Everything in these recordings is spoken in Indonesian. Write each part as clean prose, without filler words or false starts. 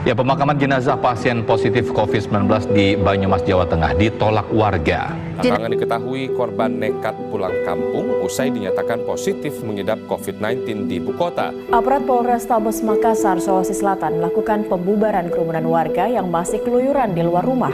Ya, pemakaman jenazah pasien positif COVID-19 di Banyumas, Jawa Tengah ditolak warga. Belakangan diketahui korban nekat pulang kampung usai dinyatakan positif mengidap COVID-19 di ibu kota. Aparat Polrestabes Makassar, Sulawesi Selatan melakukan pembubaran kerumunan warga yang masih keluyuran di luar rumah.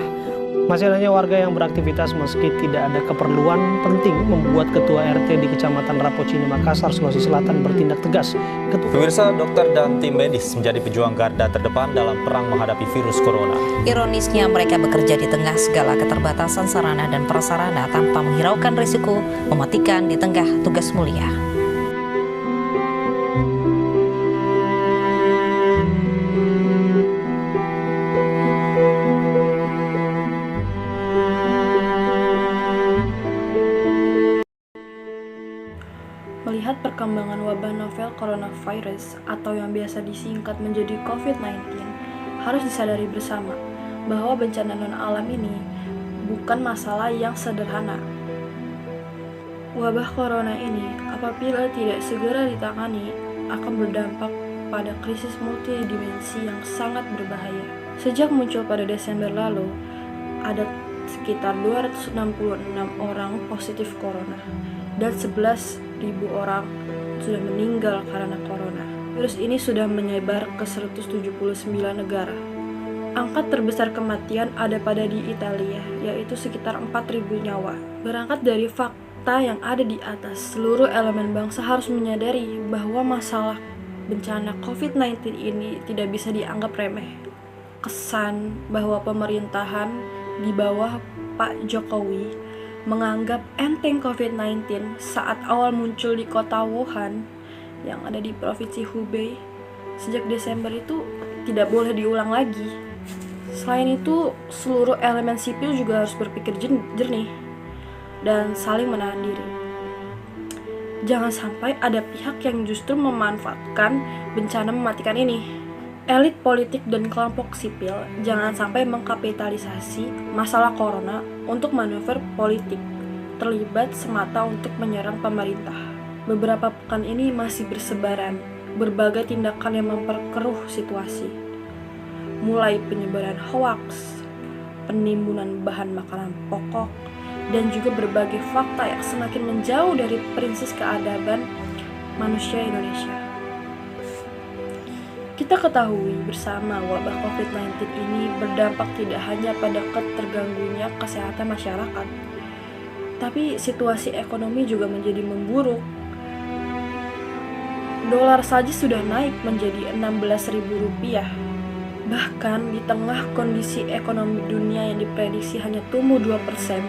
Masih adanya warga yang beraktivitas meski tidak ada keperluan penting membuat Ketua RT di Kecamatan Rapocini, Makassar, Sulawesi Selatan bertindak tegas. Pemirsa, dokter dan tim medis menjadi pejuang garda terdepan dalam perang menghadapi virus corona. Ironisnya mereka bekerja di tengah segala keterbatasan sarana dan prasarana tanpa menghiraukan risiko mematikan di tengah tugas mulia. Melihat perkembangan wabah novel coronavirus atau yang biasa disingkat menjadi COVID-19, harus disadari bersama bahwa bencana non-alam ini bukan masalah yang sederhana. Wabah corona ini apabila tidak segera ditangani akan berdampak pada krisis multidimensi yang sangat berbahaya. Sejak muncul pada Desember lalu, ada sekitar 266 orang positif corona dan 11.000 orang sudah meninggal karena corona. Virus ini sudah menyebar ke 179 negara. Angka terbesar kematian ada pada di Italia, yaitu sekitar 4.000 nyawa. Berangkat dari fakta yang ada di atas, seluruh elemen bangsa harus menyadari bahwa masalah bencana COVID-19 ini tidak bisa dianggap remeh. Kesan bahwa pemerintahan di bawah Pak Jokowi menganggap enteng COVID-19 saat awal muncul di kota Wuhan yang ada di provinsi Hubei sejak Desember itu tidak boleh diulang lagi. Selain itu, seluruh elemen sipil juga harus berpikir jernih dan saling menahan diri. Jangan sampai ada pihak yang justru memanfaatkan bencana mematikan ini. Elit politik dan kelompok sipil jangan sampai mengkapitalisasi masalah corona untuk manuver politik, terlibat semata untuk menyerang pemerintah. Beberapa pekan ini masih bersebaran berbagai tindakan yang memperkeruh situasi, mulai penyebaran hoaks, penimbunan bahan makanan pokok, dan juga berbagai fakta yang semakin menjauh dari prinsip keadaban manusia Indonesia. Kita ketahui bersama wabah COVID-19 ini berdampak tidak hanya pada keterganggunya kesehatan masyarakat, tapi situasi ekonomi juga menjadi memburuk. Dolar saja sudah naik menjadi Rp16.000. Bahkan di tengah kondisi ekonomi dunia yang diprediksi hanya tumbuh 2%,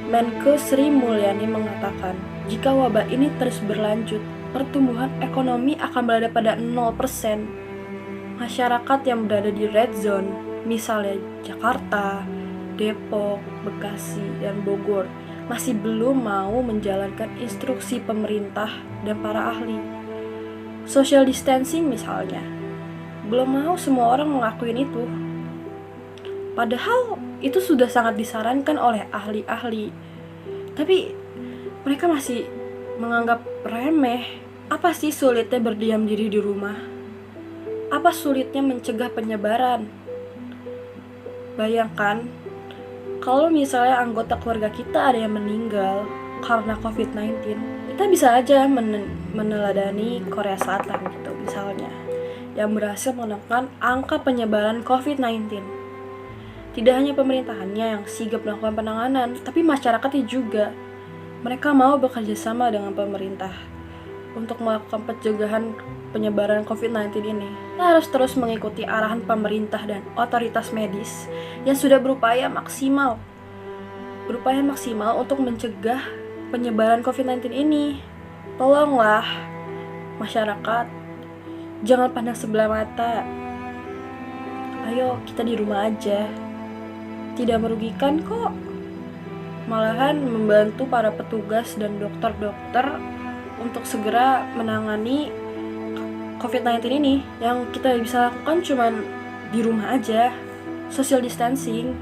Menko Sri Mulyani mengatakan, jika wabah ini terus berlanjut, pertumbuhan ekonomi akan berada pada 0%. Masyarakat yang berada di red zone, misalnya Jakarta, Depok, Bekasi, dan Bogor, masih belum mau menjalankan instruksi pemerintah dan para ahli. Social distancing misalnya, belum mau semua orang mengakuin itu. Padahal itu sudah sangat disarankan oleh ahli-ahli. Tapi mereka masih menganggap remeh. Apa sih sulitnya berdiam diri di rumah? Apa sulitnya mencegah penyebaran? Bayangkan, kalau misalnya anggota keluarga kita ada yang meninggal karena COVID-19, kita bisa aja meneladani Korea Selatan gitu misalnya, yang berhasil menekan angka penyebaran COVID-19. Tidak hanya pemerintahannya yang sigap melakukan penanganan, tapi masyarakatnya juga. Mereka mau bekerja sama dengan pemerintah untuk melakukan pencegahan penyebaran COVID-19 ini. Kita harus terus mengikuti arahan pemerintah dan otoritas medis yang sudah berupaya maksimal untuk mencegah penyebaran COVID-19 ini. Tolonglah masyarakat, jangan pandang sebelah mata. Ayo kita di rumah aja. Tidak merugikan kok. Malahan membantu para petugas dan dokter-dokter untuk segera menangani COVID-19 ini. Yang kita bisa lakukan cuma di rumah aja, social distancing.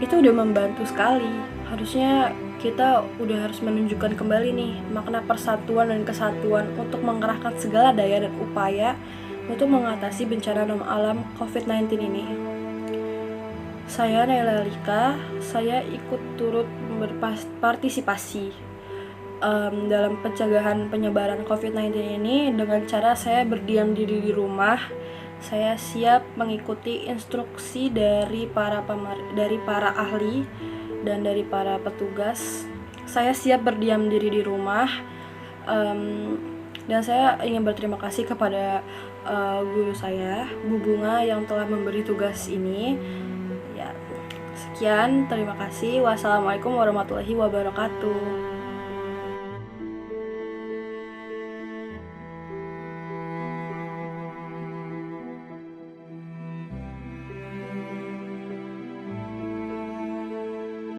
Itu udah membantu sekali. Harusnya kita udah harus menunjukkan kembali nih makna persatuan dan kesatuan untuk mengerahkan segala daya dan upaya untuk mengatasi bencana alam COVID-19 ini. Saya Naila Lika, saya ikut turut berpartisipasi dalam pencegahan penyebaran COVID-19 ini dengan cara saya berdiam diri di rumah. Saya siap mengikuti instruksi dari para ahli dan dari para petugas. Saya siap berdiam diri di rumah, dan saya ingin berterima kasih kepada guru saya, Bu Bunga, yang telah memberi tugas ini. Ya, sekian, terima kasih. Wassalamualaikum warahmatullahi wabarakatuh.